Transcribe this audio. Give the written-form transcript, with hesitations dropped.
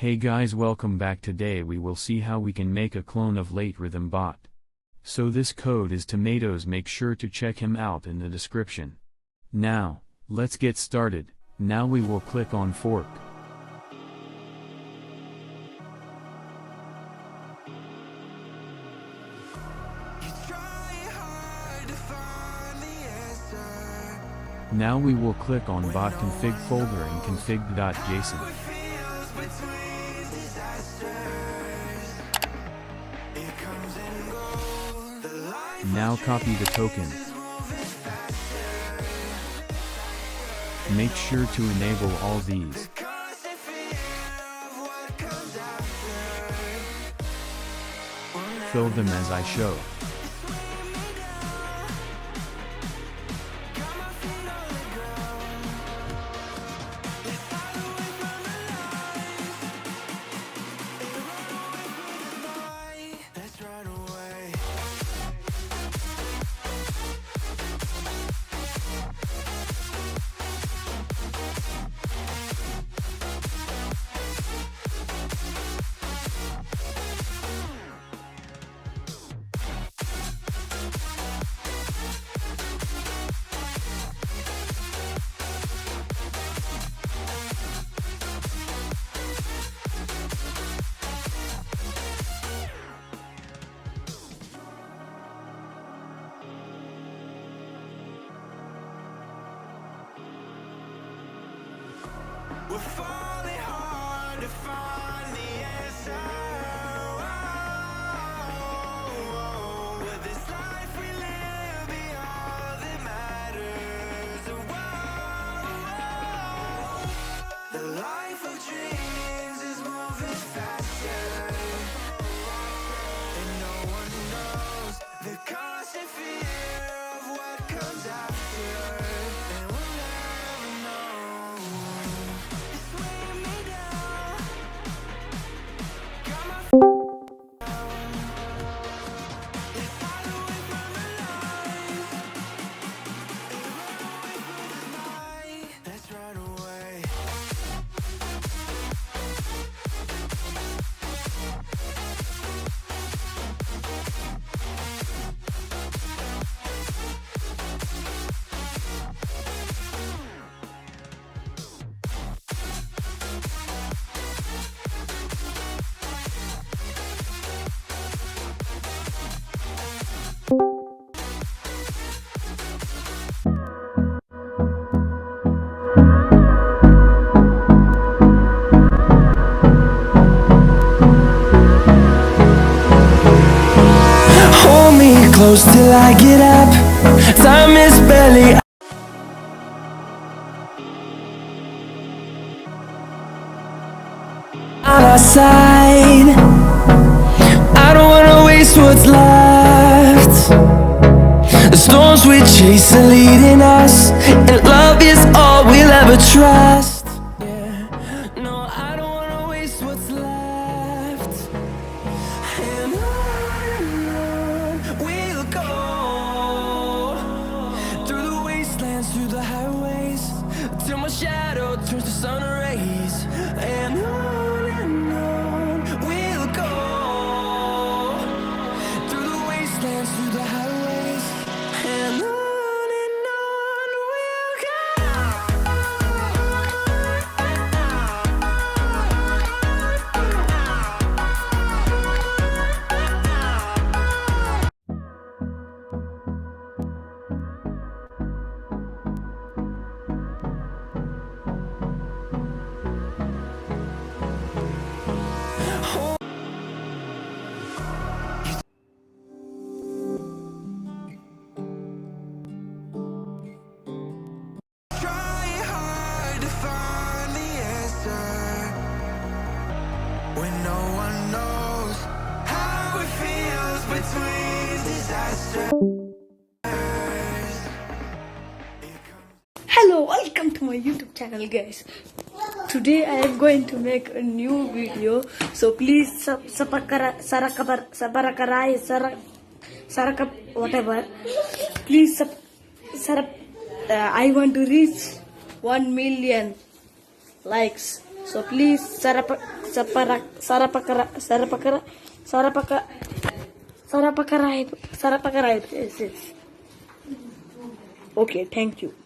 Hey guys, welcome back. Today we will see how we can make a clone of late Rythm bot. So this code is Tomatoes, make sure to check him out in the description. Now, let's get started. Now we will click on fork. Now we will click on bot config folder and config.json. Now copy the token. Make sure to enable all these. Fill them as I show. We're falling hard to find the answer. With this life we live, be all that matters. The life of dreams is moving faster, and no one knows the constant fear of what comes after. And we'll never know. Close till I get up. Time is barely on our side. I don't wanna waste what's left. The storms we chase are leading us, and love is all we'll ever trust. Yeah. No, I don't wanna waste what's left. And on we'll go, through the wastelands, through the highways, till my shadow turns to sun rays. And on we'll go, through the wastelands, through the highways, and on we'll go. When no one knows how it feels between disasters. Hello, welcome to my YouTube channel, guys. Today I am going to make a new video, so please whatever. Please I want to reach 1 million likes. So please subscribe. Yes. Okay, thank you.